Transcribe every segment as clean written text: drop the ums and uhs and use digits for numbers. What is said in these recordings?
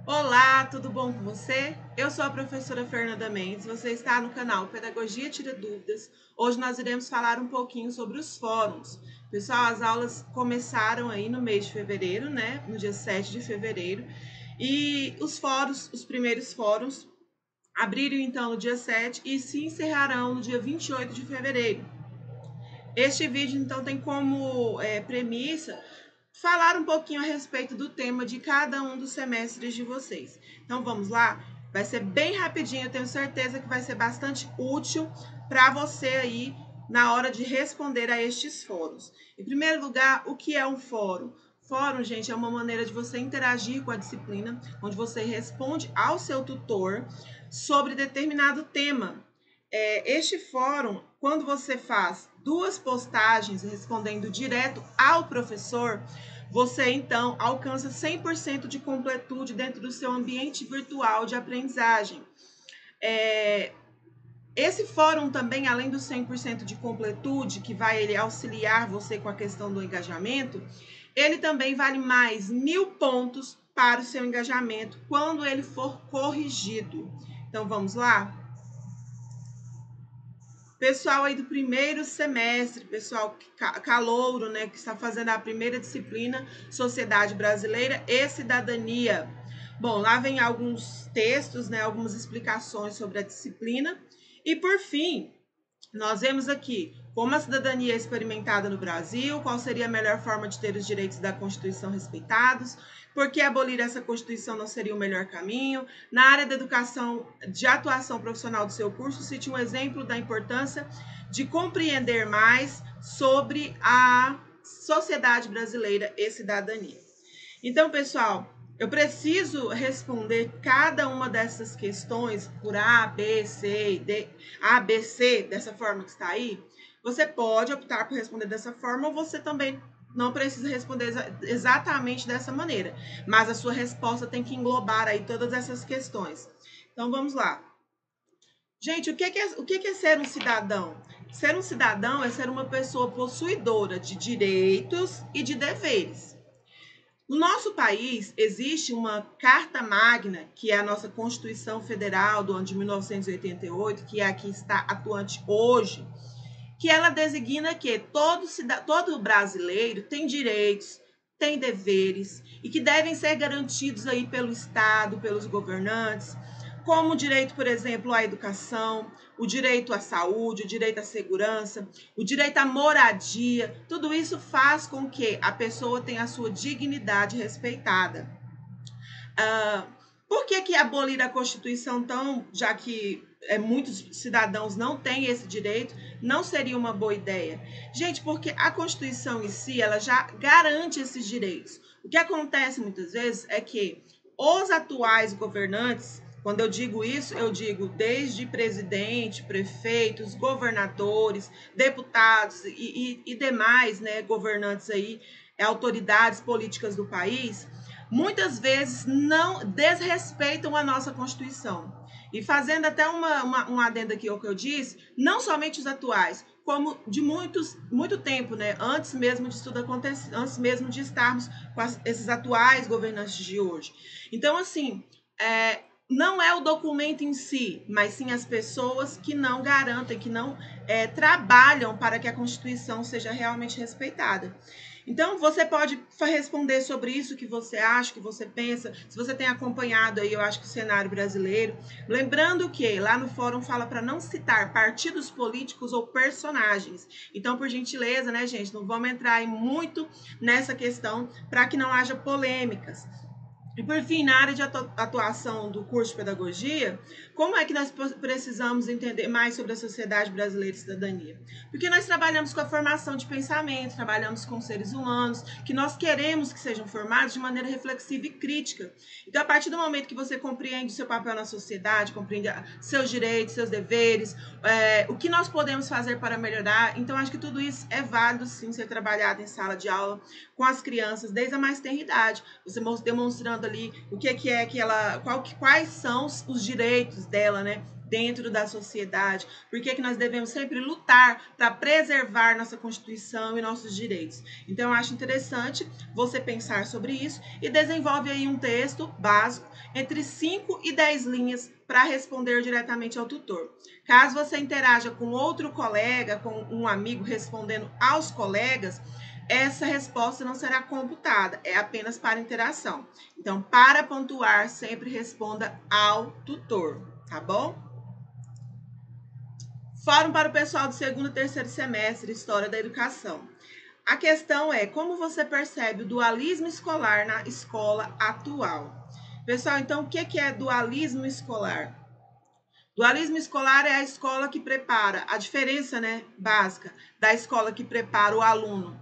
Olá, tudo bom com você? Eu sou a professora Fernanda Mendes, você está no canal Pedagogia Tira Dúvidas. Hoje nós iremos falar um pouquinho sobre os fóruns. Pessoal, as aulas começaram aí no mês de fevereiro, né? No dia 7 de fevereiro. E os primeiros fóruns, abriram então no dia 7 e se encerrarão no dia 28 de fevereiro. Este vídeo então tem como premissa falar um pouquinho a respeito do tema de cada um dos semestres de vocês. Então vamos lá? Vai ser bem rapidinho, eu tenho certeza que vai ser bastante útil para você aí na hora de responder a estes fóruns. Em primeiro lugar, o que é um fórum? Fórum, gente, é uma maneira de você interagir com a disciplina, onde você responde ao seu tutor sobre determinado tema. Este fórum, quando você faz duas postagens respondendo direto ao professor, você então alcança 100% de completude dentro do seu ambiente virtual de aprendizagem. Esse fórum também, além do 100% de completude, que vai ele auxiliar você com a questão do engajamento, ele também vale mais 1000 pontos para o seu engajamento quando ele for corrigido. Então vamos lá? Pessoal aí do primeiro semestre, pessoal calouro, né, que está fazendo a primeira disciplina, Sociedade Brasileira e Cidadania. Bom, lá vem alguns textos, né, algumas explicações sobre a disciplina. E por fim, nós vemos aqui como a cidadania é experimentada no Brasil, qual seria a melhor forma de ter os direitos da Constituição respeitados, por que abolir essa Constituição não seria o melhor caminho. Na área da educação, de atuação profissional do seu curso, cite um exemplo da importância de compreender mais sobre a sociedade brasileira e cidadania. Então, pessoal, eu preciso responder cada uma dessas questões por A, B, C, D, A, B, C, dessa forma que está aí. Você pode optar por responder dessa forma ou você também não precisa responder exatamente dessa maneira, mas a sua resposta tem que englobar aí todas essas questões. Então vamos lá. Gente, o que é ser um cidadão? Ser um cidadão é ser uma pessoa possuidora de direitos e de deveres. No nosso país, existe uma Carta Magna, que é a nossa Constituição Federal do ano de 1988, que é a que está atuante hoje, que ela designa que todo brasileiro tem direitos, tem deveres e que devem ser garantidos aí pelo Estado, pelos governantes, como o direito, por exemplo, à educação, o direito à saúde, o direito à segurança, o direito à moradia. Tudo isso faz com que a pessoa tenha a sua dignidade respeitada. Por que abolir a Constituição, já que muitos cidadãos não têm esse direito, não seria uma boa ideia? Gente, porque a Constituição em si, ela já garante esses direitos. O que acontece muitas vezes é que os atuais governantes, quando eu digo isso, eu digo desde presidente, prefeitos, governadores, deputados e demais, né, governantes aí, autoridades políticas do país, muitas vezes não desrespeitam a nossa Constituição. E fazendo até um adendo aqui ao que eu disse, não somente os atuais, como de muito tempo, né? Antes mesmo de tudo acontecer, antes mesmo de estarmos com esses atuais governantes de hoje. Então, assim, não é o documento em si, mas sim as pessoas que não garantem, que não trabalham para que a Constituição seja realmente respeitada. Então, você pode responder sobre isso que você acha, que você pensa, se você tem acompanhado aí, eu acho que o cenário brasileiro. Lembrando que lá no fórum fala para não citar partidos políticos ou personagens. Então, por gentileza, né, gente, não vamos entrar aí muito nessa questão para que não haja polêmicas. E por fim, na área de atuação do curso de pedagogia, como é que nós precisamos entender mais sobre a sociedade brasileira e cidadania? Porque nós trabalhamos com a formação de pensamento, trabalhamos com seres humanos, que nós queremos que sejam formados de maneira reflexiva e crítica. Então, a partir do momento que você compreende o seu papel na sociedade, compreende seus direitos, seus deveres, o que nós podemos fazer para melhorar, então acho que tudo isso é válido sim ser trabalhado em sala de aula com as crianças desde a mais tenra idade. Você demonstrando ali o que é que ela, quais são os direitos dela, né? dentro da sociedade, por que nós devemos sempre lutar para preservar nossa Constituição e nossos direitos. Então, eu acho interessante você pensar sobre isso e desenvolve aí um texto básico entre 5 e 10 linhas para responder diretamente ao tutor. Caso você interaja com outro colega, com um amigo respondendo aos colegas, essa resposta não será computada, é apenas para interação. Então, para pontuar, sempre responda ao tutor, tá bom? Fórum para o pessoal do segundo e terceiro semestre, História da Educação. A questão é como você percebe o dualismo escolar na escola atual. Pessoal, então o que é dualismo escolar? Dualismo escolar é a escola que prepara, a diferença, né, básica da escola que prepara o aluno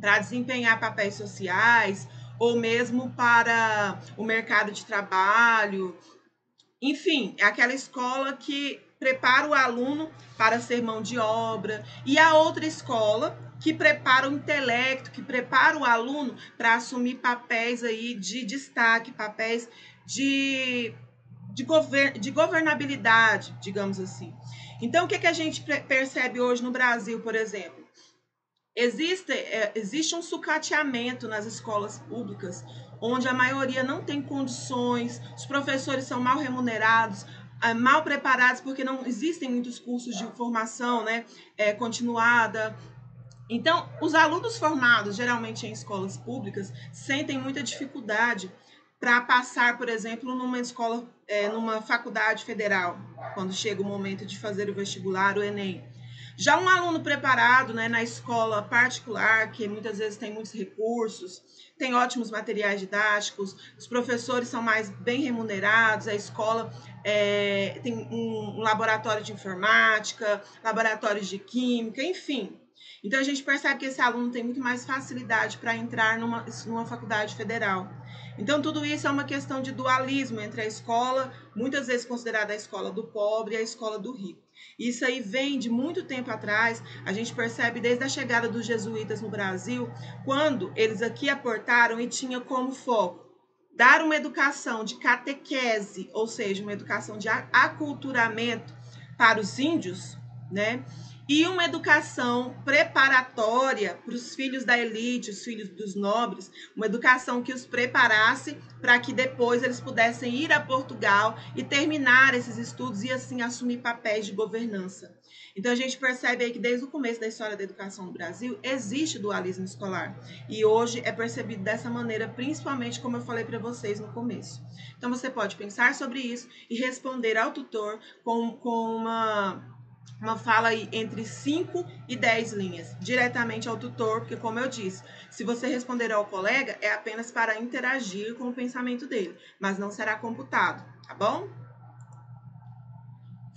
para desempenhar papéis sociais ou mesmo para o mercado de trabalho. Enfim, é aquela escola que prepara o aluno para ser mão de obra, e a outra escola que prepara o intelecto, que prepara o aluno para assumir papéis aí de destaque, papéis de governabilidade, digamos assim. Então, o que a gente percebe hoje no Brasil, por exemplo? Existe um sucateamento nas escolas públicas, onde a maioria não tem condições, os professores são mal remunerados, mal preparados, porque não existem muitos cursos de formação, né, continuada. Então, os alunos formados, geralmente em escolas públicas, sentem muita dificuldade para passar, por exemplo, numa escola, numa faculdade federal, quando chega o momento de fazer o vestibular, o Enem. Já um aluno preparado, né, na escola particular, que muitas vezes tem muitos recursos, tem ótimos materiais didáticos, os professores são mais bem remunerados, a escola tem um laboratório de informática, laboratórios de química, enfim. Então, a gente percebe que esse aluno tem muito mais facilidade para entrar numa faculdade federal. Então, tudo isso é uma questão de dualismo entre a escola, muitas vezes considerada a escola do pobre e a escola do rico. Isso aí vem de muito tempo atrás, a gente percebe desde a chegada dos jesuítas no Brasil, quando eles aqui aportaram e tinha como foco dar uma educação de catequese, ou seja, uma educação de aculturamento para os índios, né? E uma educação preparatória para os filhos da elite, os filhos dos nobres, uma educação que os preparasse para que depois eles pudessem ir a Portugal e terminar esses estudos e assim assumir papéis de governança. Então a gente percebe aí que desde o começo da história da educação no Brasil existe dualismo escolar e hoje é percebido dessa maneira, principalmente como eu falei para vocês no começo. Então você pode pensar sobre isso e responder ao tutor com uma fala aí entre 5 e 10 linhas, diretamente ao tutor, porque como eu disse, se você responder ao colega, é apenas para interagir com o pensamento dele, mas não será computado, tá bom?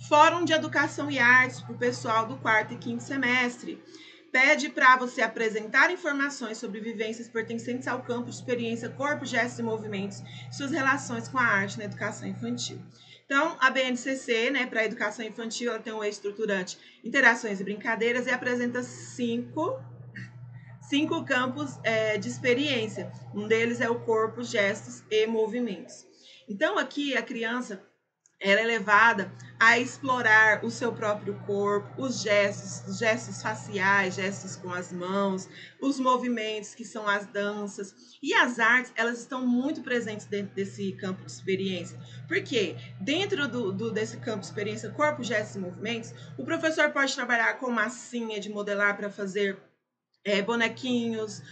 Fórum de Educação e Artes para o pessoal do quarto e quinto semestre. Pede para você apresentar informações sobre vivências pertencentes ao campo de experiência corpo, gestos e movimentos, suas relações com a arte na educação infantil. Então, a BNCC, né, para a educação infantil, ela tem um eixo estruturante interações e brincadeiras e apresenta cinco campos de experiência. Um deles é o corpo, gestos e movimentos. Então, aqui a criança ela é levada a explorar o seu próprio corpo, os gestos faciais, gestos com as mãos, os movimentos que são as danças. E as artes, elas estão muito presentes dentro desse campo de experiência. Por quê? Dentro desse campo de experiência, corpo, gestos e movimentos, o professor pode trabalhar com massinha de modelar para fazer bonequinhos.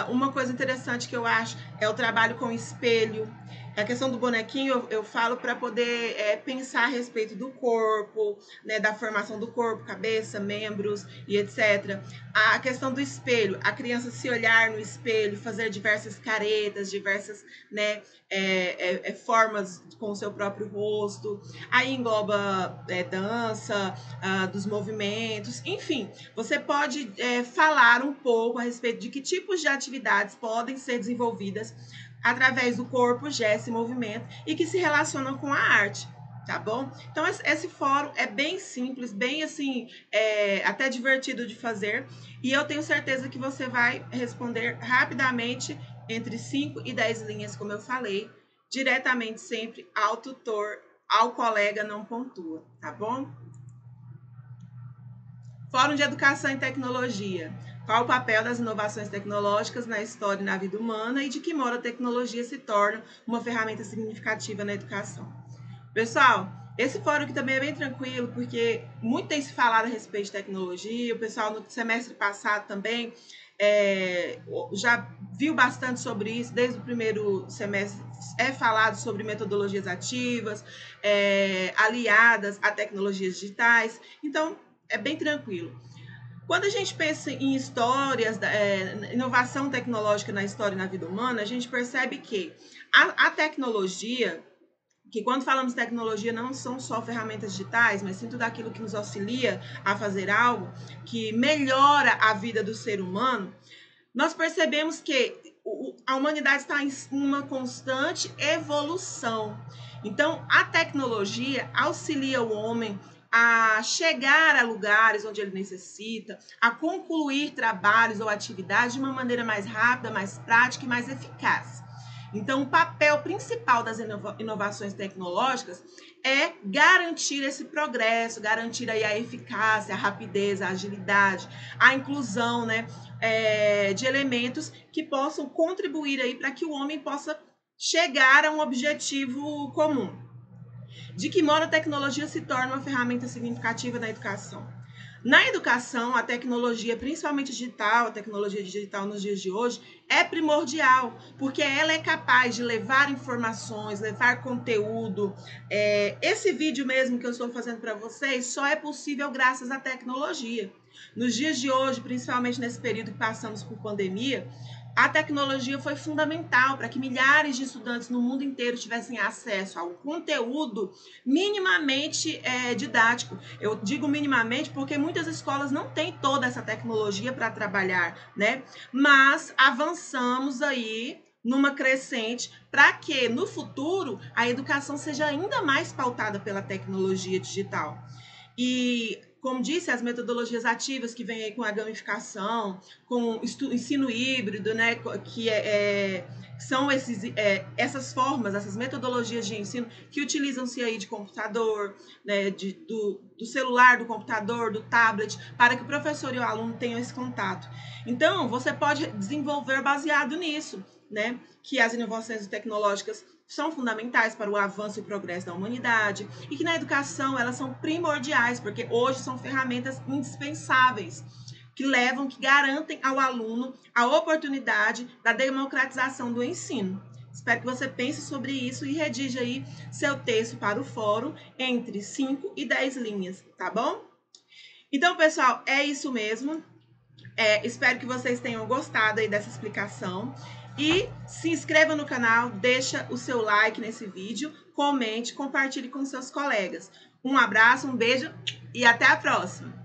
Uma coisa interessante que eu acho é o trabalho com espelho. A questão do bonequinho eu falo para poder pensar a respeito do corpo, né, da formação do corpo, cabeça, membros e etc. A questão do espelho, a criança se olhar no espelho, fazer diversas caretas, diversas, né, formas com o seu próprio rosto. Aí engloba dança, dos movimentos, enfim. Você pode falar um pouco a respeito de que tipos de atividades podem ser desenvolvidas através do corpo, gesto e movimento e que se relacionam com a arte, tá bom? Então, esse fórum é bem simples, bem assim, até divertido de fazer e eu tenho certeza que você vai responder rapidamente entre 5 e 10 linhas, como eu falei, diretamente sempre ao tutor ao colega não pontua, tá bom? Fórum de Educação e Tecnologia. Qual o papel das inovações tecnológicas na história e na vida humana e de que modo a tecnologia se torna uma ferramenta significativa na educação? Pessoal, esse fórum aqui também é bem tranquilo, porque muito tem se falado a respeito de tecnologia, o pessoal no semestre passado também já viu bastante sobre isso, desde o primeiro semestre é falado sobre metodologias ativas, aliadas a tecnologias digitais, então é bem tranquilo. Quando a gente pensa em histórias, inovação tecnológica na história e na vida humana, a gente percebe que a tecnologia, que quando falamos de tecnologia não são só ferramentas digitais, mas sim tudo aquilo que nos auxilia a fazer algo que melhora a vida do ser humano, nós percebemos que a humanidade está em uma constante evolução. Então, a tecnologia auxilia o homem a chegar a lugares onde ele necessita, a concluir trabalhos ou atividades de uma maneira mais rápida, mais prática e mais eficaz. Então, o papel principal das inovações tecnológicas é garantir esse progresso, garantir aí a eficácia, a rapidez, a agilidade, a inclusão, né, de elementos que possam contribuir aí para que o homem possa chegar a um objetivo comum. De que modo a tecnologia se torna uma ferramenta significativa na educação? Na educação, a tecnologia, principalmente digital, a tecnologia digital nos dias de hoje, é primordial, porque ela é capaz de levar informações, levar conteúdo. Esse vídeo mesmo que eu estou fazendo para vocês só é possível graças à tecnologia. Nos dias de hoje, principalmente nesse período que passamos por pandemia, a tecnologia foi fundamental para que milhares de estudantes no mundo inteiro tivessem acesso a um conteúdo minimamente didático. Eu digo minimamente porque muitas escolas não têm toda essa tecnologia para trabalhar, né? Mas avançamos aí numa crescente para que no futuro a educação seja ainda mais pautada pela tecnologia digital. E, como disse, as metodologias ativas que vêm aí com a gamificação, com ensino híbrido, né, que são essas formas, essas metodologias de ensino que utilizam-se aí de computador, né, do celular, do computador, do tablet, para que o professor e o aluno tenham esse contato. Então, você pode desenvolver baseado nisso, né, que as inovações tecnológicas são fundamentais para o avanço e o progresso da humanidade e que na educação elas são primordiais, porque hoje são ferramentas indispensáveis que garantem ao aluno a oportunidade da democratização do ensino. Espero que você pense sobre isso e redija aí seu texto para o fórum entre 5 e 10 linhas, tá bom? Então, pessoal, é isso mesmo. Espero que vocês tenham gostado aí dessa explicação. E se inscreva no canal, deixa o seu like nesse vídeo, comente, compartilhe com seus colegas. Um abraço, um beijo e até a próxima!